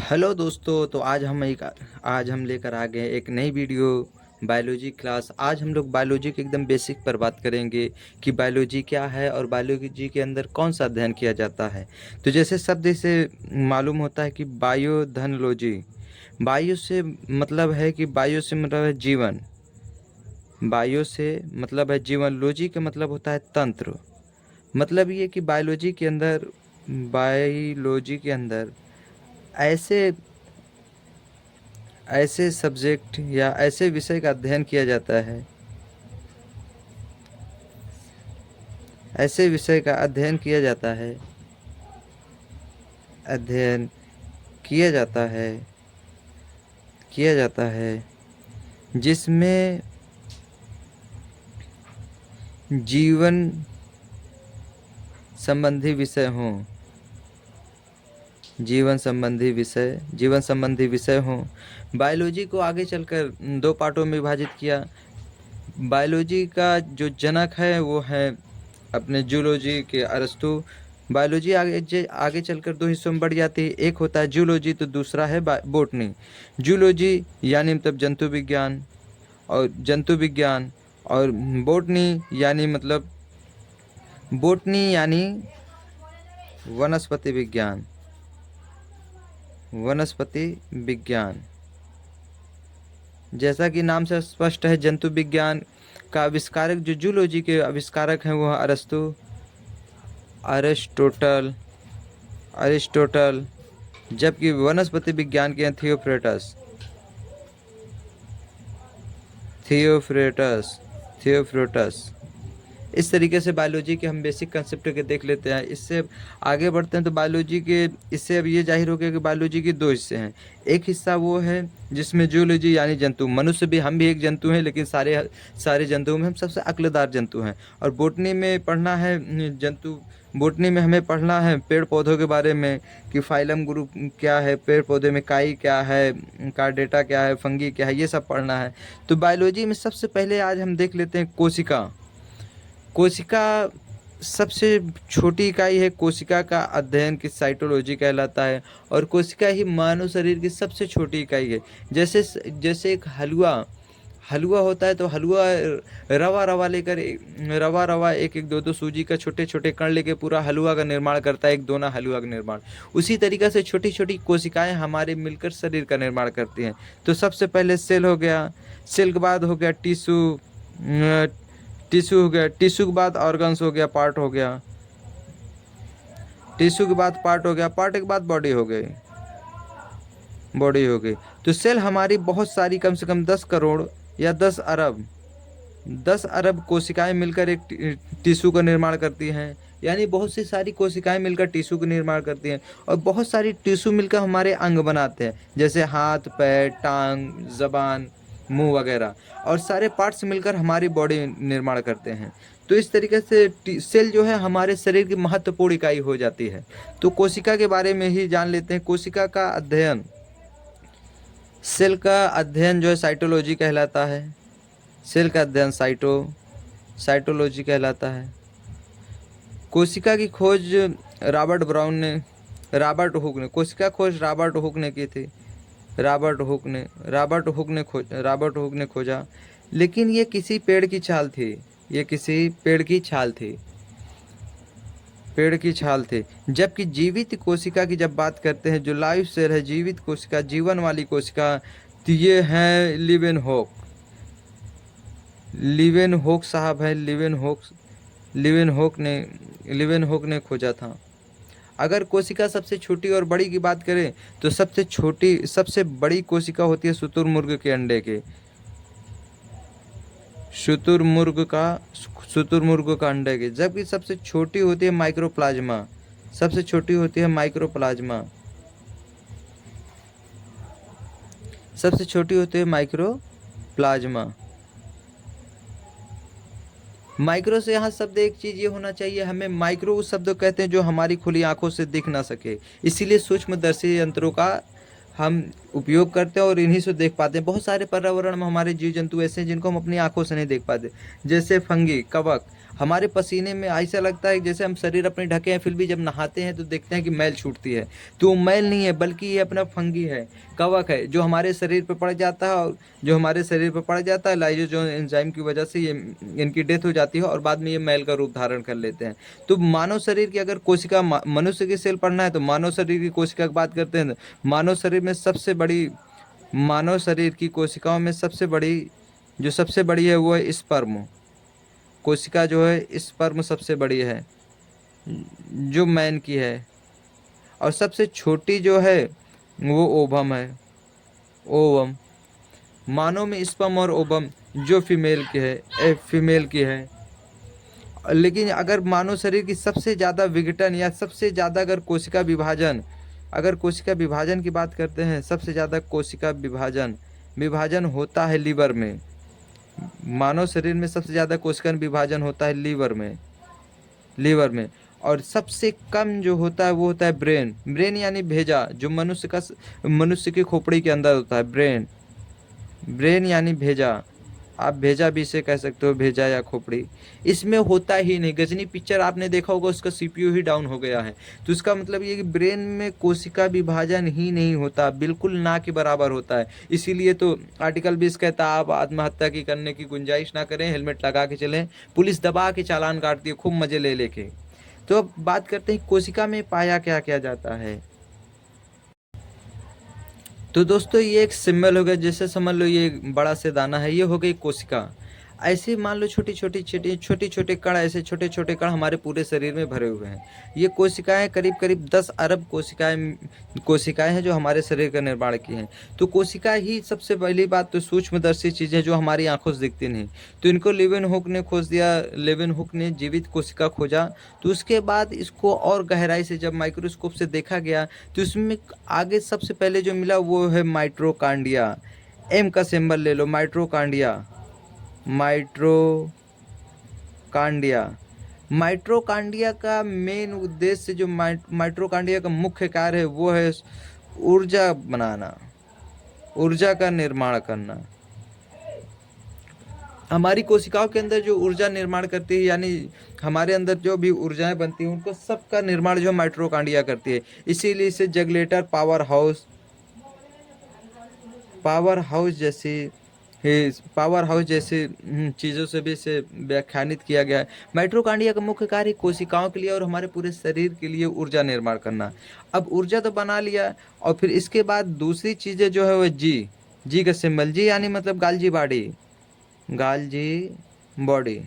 Hello दोस्तों। तो आज हम लेकर आ गए एक नई वीडियो बायोलॉजी क्लास। आज हम लोग बायोलॉजी के एकदम बेसिक पर बात करेंगे कि बायोलॉजी क्या है और बायोलॉजी के अंदर कौन सा अध्ययन किया जाता है। तो जैसे शब्द से मालूम होता है कि बायोधनोलॉजी, बायो से मतलब है कि बायो से मतलब है जीवन, बायो से मतलब है जीवन, लॉजी का मतलब होता है तंत्र। मतलब ये कि बायोलॉजी के अंदर ऐसे ऐसे सब्जेक्ट या ऐसे विषय का अध्ययन किया जाता है, ऐसे विषय का अध्ययन किया जाता है, अध्ययन किया जाता है, किया जाता है जिसमें जीवन संबंधी विषय हों, जीवन संबंधी विषय हों। बायोलॉजी को आगे चलकर दो पार्टों में विभाजित किया। बायोलॉजी का जो जनक है वो है अपने जूलॉजी के अरस्तु। बायोलॉजी आगे चलकर दो हिस्सों में बढ़ जाती है, एक होता है जूलॉजी तो दूसरा है बोटनी। जूलॉजी यानी मतलब जंतु विज्ञान, और बोटनी यानी मतलब बोटनी यानी वनस्पति विज्ञान, वनस्पति विज्ञान। जैसा कि नाम से स्पष्ट है, जंतु विज्ञान का आविष्कारक, जो जूलॉजी के आविष्कारक हैं वो है अरिस्टोटल, जबकि वनस्पति विज्ञान के हैं थियोफ्रेटस। इस तरीके से बायोलॉजी के हम बेसिक कंसेप्ट के देख लेते हैं। इससे आगे बढ़ते हैं तो इससे अब ये जाहिर हो गया कि बायोलॉजी के दो हिस्से हैं। एक हिस्सा वो है जिसमें जूलॉजी यानी जंतु, मनुष्य भी, हम भी एक जंतु हैं, लेकिन सारे जंतुओं में हम सबसे अक्लदार जंतु हैं। और बोटनी में पढ़ना है बोटनी में हमें पढ़ना है पेड़ पौधों के बारे में कि फाइलम ग्रुप क्या है, पेड़ पौधे में काई क्या है, कार्डेटा क्या है, फंगी क्या है, ये सब पढ़ना है। तो बायोलॉजी में सबसे पहले आज हम देख लेते हैं कोशिका। कोशिका सबसे छोटी इकाई है। कोशिका का अध्ययन की साइटोलॉजी कहलाता है, और कोशिका ही मानव शरीर की सबसे छोटी इकाई है। जैसे एक हलवा होता है, तो हलवा रवा एक एक दो दो सूजी का छोटे छोटे कण लेके पूरा हलवा का निर्माण करता है, एक दोना हलवा का निर्माण। उसी तरीक़े से छोटी छोटी कोशिकाएं हमारे मिलकर शरीर का निर्माण करती हैं। तो सबसे पहले सेल हो गया, सेल के बाद हो गया टिश्यू हो गया, टिश्यू के बाद ऑर्गन्स हो गया, पार्ट हो गया, टिश्यू के बाद पार्ट के बाद बॉडी हो गई। तो सेल हमारी बहुत सारी, कम से कम 10 करोड़ या 10 अरब कोशिकाएं मिलकर एक टिश्यू का निर्माण करती हैं। यानी बहुत सी सारी कोशिकाएं मिलकर टिश्यू का निर्माण करती हैं, और बहुत सारी टिश्यू मिलकर हमारे अंग बनाते हैं, जैसे हाथ, पैर, टांग, जबान, मुंह वगैरह। और सारे पार्ट्स मिलकर हमारी बॉडी निर्माण करते हैं। तो इस तरीके से सेल जो है हमारे शरीर की महत्वपूर्ण इकाई हो जाती है। तो कोशिका के बारे में ही जान लेते हैं। कोशिका का अध्ययन, सेल का अध्ययन जो है साइटोलॉजी कहलाता है। सेल का अध्ययन साइटोलॉजी कहलाता है। कोशिका की खोज रॉबर्ट हुक ने, कोशिका खोज रॉबर्ट हुक ने की थी। रॉबर्ट हुक ने खोजा, लेकिन ये किसी पेड़ की छाल थी। जबकि जीवित कोशिका की जब बात करते हैं, जो लाइव सेल है, जीवित कोशिका, जीवन वाली कोशिका, तो ये है लिवेनहोक साहब है। लिवेनहोक ने खोजा था। अगर कोशिका सबसे छोटी और बड़ी की बात करें तो सबसे बड़ी कोशिका होती है शुतुरमुर्ग के अंडे के, शुतुरमुर्ग का अंडे के। जबकि सबसे छोटी होती है माइक्रोप्लाज्मा, माइक्रो से यहाँ शब्द एक चीज़ ये होना चाहिए, हमें माइक्रो उस शब्द कहते हैं जो हमारी खुली आंखों से दिख ना सके। इसीलिए सूक्ष्मदर्शी यंत्रों का हम उपयोग करते हैं और इन्हीं से देख पाते हैं। बहुत सारे पर्यावरण में हमारे जीव जंतु ऐसे हैं जिनको हम अपनी आंखों से नहीं देख पाते, जैसे फंगी, कवक। हमारे पसीने में ऐसा लगता है जैसे हम शरीर अपने ढके हैं, फिर भी जब नहाते हैं तो देखते हैं कि मैल छूटती है। तो वो मैल नहीं है, बल्कि ये अपना फंगी है, कवक है, जो हमारे शरीर पर पड़ जाता है, और जो हमारे शरीर पर पड़ जाता है लाइसोजाइम एंजाइम की वजह से ये इनकी डेथ हो जाती है और बाद में ये मैल का रूप धारण कर लेते हैं। तो मानव शरीर की अगर कोशिका, मनुष्य की सेल पढ़ना है तो मानव शरीर की कोशिका की बात करते हैं तो मानव शरीर में सबसे बड़ी, मानव शरीर की कोशिकाओं में सबसे बड़ी, जो सबसे बड़ी है वो है स्पर्म कोशिका, जो है स्पर्म सबसे बड़ी है, जो मैन की है। और सबसे छोटी जो है वो ओवम है, ओवम। मानव में स्पर्म और ओवम जो फीमेल की है, फीमेल की है। लेकिन अगर मानव शरीर की सबसे ज़्यादा विघटन या सबसे ज़्यादा अगर कोशिका विभाजन, अगर कोशिका विभाजन की बात करते हैं, सबसे ज़्यादा कोशिका विभाजन विभाजन होता है लीवर में। मानव शरीर में सबसे ज़्यादा कोशिका विभाजन होता है लीवर में, लीवर में। और सबसे कम जो होता है वो होता है ब्रेन। ब्रेन यानी भेजा, जो मनुष्य की खोपड़ी के अंदर होता है ब्रेन। ब्रेन यानी भेजा, आप भेजा भी इसे कह सकते हो, भेजा या खोपड़ी। इसमें होता ही नहीं। गजनी पिक्चर आपने देखा होगा, उसका सीपीयू ही डाउन हो गया है। तो इसका मतलब ये कि ब्रेन में कोशिका विभाजन ही नहीं होता, बिल्कुल ना के बराबर होता है। इसीलिए तो आर्टिकल 20 कहता है आप आत्महत्या की करने की गुंजाइश ना करें, हेलमेट लगा के चलें, पुलिस दबा के चालान काटती है खूब मजे ले लेके। तो अब बात करते हैं कोशिका में पाया क्या क्या जाता है। तो दोस्तों ये एक सिंबल हो गया, जैसे समझ लो ये बड़ा से दाना है, ये हो गई कोशिका। ऐसे मान लो छोटी छोटे कण, ऐसे छोटे छोटे कण हमारे पूरे शरीर में भरे हुए हैं। ये कोशिकाएं करीब करीब 10 अरब कोशिकाएं हैं जो हमारे शरीर का निर्माण की हैं। तो कोशिका ही सबसे पहली बात तो सूक्ष्मदर्शी चीज़ें जो हमारी आंखों से दिखती नहीं। तो इनको लेवेनहुक ने खोज दिया, लेवेनहुक ने जीवित कोशिका खोजा। तो उसके बाद इसको और गहराई से जब माइक्रोस्कोप से देखा गया तो इसमें आगे सबसे पहले जो मिला वो है माइट्रोकांडिया। एम का सिंबल ले लो, माइट्रोकांडिया, माइट्रोकांडिया। माइट्रोकांडिया का मेन उद्देश्य, जो माइट्रोकांडिया का मुख्य कार्य है वो है ऊर्जा बनाना, ऊर्जा का निर्माण करना। हमारी कोशिकाओं के अंदर जो ऊर्जा निर्माण करती है, यानी हमारे अंदर जो भी ऊर्जाएं बनती हैं उनको सबका निर्माण जो माइट्रोकांडिया करती है। इसीलिए इसे जगलेटर पावर हाउस जैसी चीज़ों से भी इसे व्याख्यानित किया गया है। माइट्रोकांडिया का मुख्य कार्य कोशिकाओं के लिए और हमारे पूरे शरीर के लिए ऊर्जा निर्माण करना। अब ऊर्जा तो बना लिया, और फिर इसके बाद दूसरी चीज़ें जो है वो जी का सिंबल, जी यानी मतलब गाल्जी बॉडी, गाल्जी बॉडी।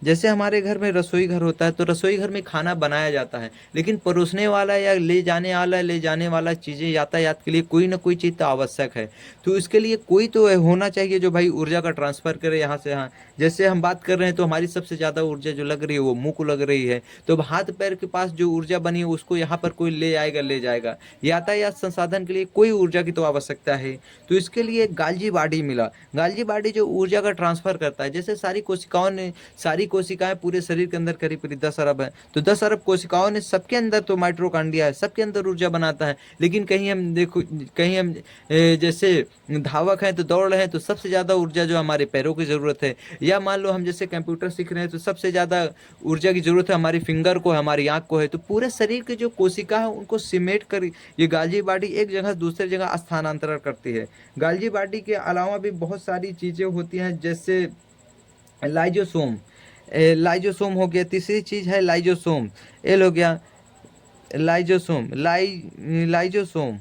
जैसे हमारे घर में रसोई घर होता है तो रसोई घर में खाना बनाया जाता है, लेकिन परोसने वाला या ले जाने वाला चीज़ें यातायात के लिए कोई ना कोई चीज़ तो आवश्यक है। तो इसके लिए कोई तो होना चाहिए जो भाई ऊर्जा का ट्रांसफ़र करे यहाँ से यहाँ। जैसे हम बात कर रहे हैं तो हमारी सबसे ज़्यादा ऊर्जा जो लग रही है वो मुंह को लग रही है। तो अब हाथ पैर के पास जो ऊर्जा बनी है उसको यहाँ पर कोई ले आएगा, ले जाएगा। यातायात संसाधन के लिए कोई ऊर्जा की तो आवश्यकता है। तो इसके लिए गाल्जी बॉडी मिला। गाल्जी बॉडी जो ऊर्जा का ट्रांसफ़र करता है। जैसे सारी कोशिकाएं पूरे शरीर के अंदर करीब करीब 10 अरब है, तो 10 अरब कोशिकाओं ने सबके अंदर तो माइट्रोकांडिया है, सबके अंदर ऊर्जा बनाता है। लेकिन कहीं हम जैसे धावक हैं तो दौड़ रहे हैं तो सबसे ज़्यादा ऊर्जा जो हमारे पैरों की ज़रूरत है। या मान लो हम जैसे कंप्यूटर सीख रहे हैं तो सबसे ज़्यादा ऊर्जा की ज़रूरत है हमारी फिंगर को है, हमारी आँख को है। तो पूरे शरीर के जो कोशिका है उनको सिमेट कर ये गाल्जी बॉडी एक जगह दूसरी जगह स्थानांतरण करती है। गाल्जी बॉडी के अलावा भी बहुत सारी चीज़ें होती हैं, जैसे लाइजोसोम। लाइजोसोम हो गया, तीसरी चीज है लाइजोसोम। एल हो गया लाइजोसोम, लाइजोसोम।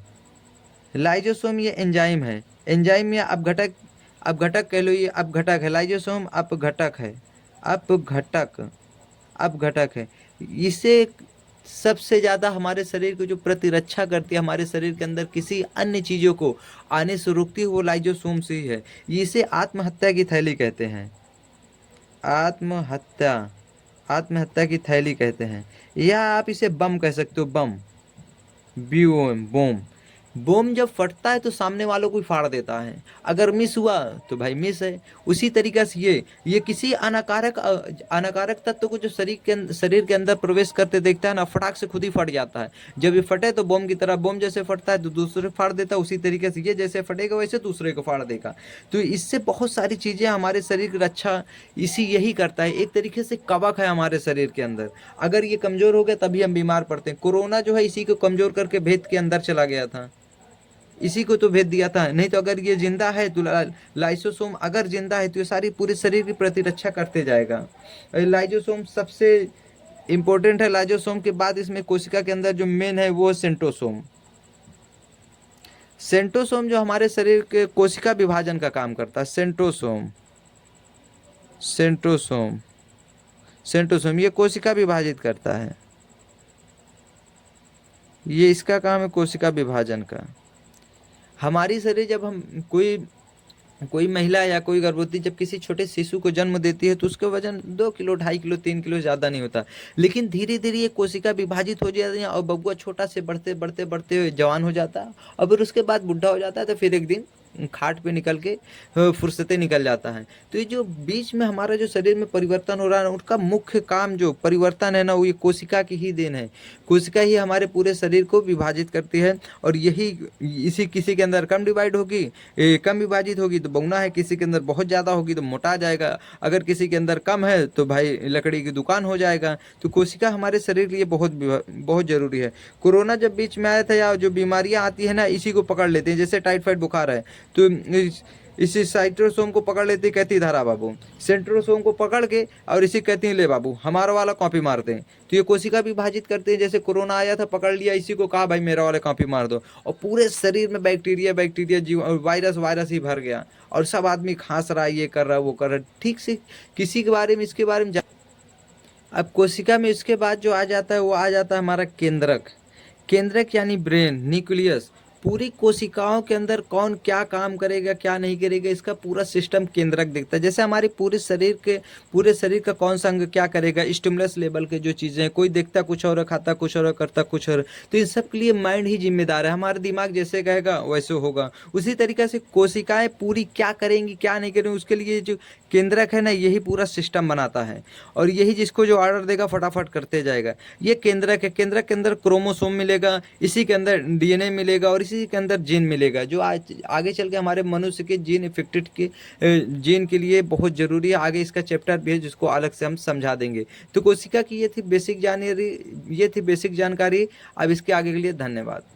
लाइजोसोम ये एंजाइम है, एंजाइम या अपघटक कह लो, ये अपघटक है। लाइजोसोम अपघटक है, अपघटक है। इसे सबसे ज़्यादा हमारे शरीर को जो प्रतिरक्षा करती है, हमारे शरीर के अंदर किसी अन्य चीज़ों को आने से रोकती है, वो लाइजोसोम से ही है। इसे आत्महत्या की थैली कहते हैं, आत्महत्या आत्महत्या की थैली कहते हैं। या आप इसे बम कह सकते हो, बम, बम। बम जब फटता है तो सामने वालों को ही फाड़ देता है, अगर मिस हुआ तो भाई मिस है। उसी तरीके से ये किसी अनाकारक तत्व को जो शरीर के अंदर प्रवेश करते देखता है ना, फटाक से खुद ही फट जाता है। जब ये फटे तो बम की तरह, बम जैसे फटता है तो दूसरे फाड़ देता है, उसी तरीके से ये जैसे फटेगा वैसे दूसरे को फाड़ देगा। तो इससे बहुत सारी चीज़ें हमारे शरीर की रक्षा यही करता है। एक तरीके से कवच है हमारे शरीर के अंदर, अगर ये कमज़ोर हो गया तभी हम बीमार पड़ते हैं। कोरोना जो है इसी को कमज़ोर करके भेद के अंदर चला गया था, इसी को तो भेद दिया था। नहीं तो अगर ये जिंदा है तो लाइसोसोम अगर जिंदा है तो ये सारी पूरे शरीर की प्रतिरक्षा करते जाएगा। लाइजोसोम सबसे इंपॉर्टेंट है। लाइजोसोम के बाद इसमें कोशिका के अंदर जो मेन है वो सेंट्रोसोम। सेंट्रोसोम जो हमारे शरीर के कोशिका विभाजन का काम करता है। सेंट्रोसोम सेंट्रोसोम सेंट्रोसोम ये कोशिका विभाजित करता है, ये इसका काम है कोशिका विभाजन का। हमारी शरीर जब हम कोई कोई महिला या कोई गर्भवती जब किसी छोटे शिशु को जन्म देती है तो उसका वजन 2 किलो, 2.5 किलो, 3 किलो ज़्यादा नहीं होता। लेकिन धीरे धीरे ये कोशिका विभाजित हो जाती है और बबुआ छोटा से बढ़ते बढ़ते बढ़ते जवान हो जाता है, और फिर उसके बाद बुढ़ा हो जाता है। तो फिर एक दिन खाट पे निकल के फुर्सते निकल जाता है। तो ये जो बीच में हमारा जो शरीर में परिवर्तन हो रहा है, उनका मुख्य काम जो परिवर्तन है ना, वो ये कोशिका की ही देन है। कोशिका ही हमारे पूरे शरीर को विभाजित करती है, और यही इसी किसी के अंदर कम डिवाइड होगी, कम विभाजित होगी तो बौना है, किसी के अंदर बहुत ज़्यादा होगी तो मोटा जाएगा, अगर किसी के अंदर कम है तो भाई लकड़ी की दुकान हो जाएगा। तो कोशिका हमारे शरीर के लिए बहुत बहुत ज़रूरी है। कोरोना जब बीच में आया था, या जो बीमारियां आती है ना इसी को पकड़ लेते हैं, जैसे टाइफाइड बुखार है तो इसी साइट्रोसोम को पकड़ लेती, कहती धारा बाबू, सेंट्रोसोम को पकड़ के और इसी कहती हैं ले बाबू हमारा वाला कॉपी मारते हैं। तो ये कोशिका विभाजित करते हैं। जैसे कोरोना आया था, पकड़ लिया इसी को, कहा भाई मेरा वाला कॉपी मार दो, और पूरे शरीर में बैक्टीरिया जीव वायरस ही भर गया, और सब आदमी खांस रहा है, ये कर रहा है वो कर रहा है, ठीक से किसी के बारे में इसके बारे में अब कोशिका में इसके बाद जो आ जाता है वो आ जाता है हमारा केंद्रक। केंद्रक यानी ब्रेन, न्यूक्लियस। पूरी कोशिकाओं के अंदर कौन क्या काम करेगा क्या नहीं करेगा इसका पूरा सिस्टम केंद्रक देखता है। जैसे हमारे पूरे शरीर का कौन सा अंग क्या करेगा, स्टिमुलस लेवल के जो चीज़ें हैं, कोई देखता कुछ और खाता कुछ और, करता कुछ और, तो इन सब के लिए माइंड ही जिम्मेदार है। हमारा दिमाग जैसे कहेगा वैसे होगा। उसी तरीके से कोशिकाएं पूरी क्या करेंगी क्या नहीं करेंगी उसके लिए जो केंद्रक है ना, यही पूरा सिस्टम बनाता है, और यही जिसको जो ऑर्डर देगा फटाफट करते जाएगा। ये केंद्रक है। केंद्रक के अंदर क्रोमोसोम मिलेगा, इसी के अंदर डीएनए मिलेगा, और इसी के अंदर जीन मिलेगा, जो आगे चल के हमारे मनुष्य के जीन इफेक्टेड के जीन के लिए बहुत जरूरी है। आगे इसका चैप्टर भी है जिसको अलग से हम समझा देंगे। तो कोशिका की ये थी बेसिक जानकारी। अब इसके आगे के लिए धन्यवाद।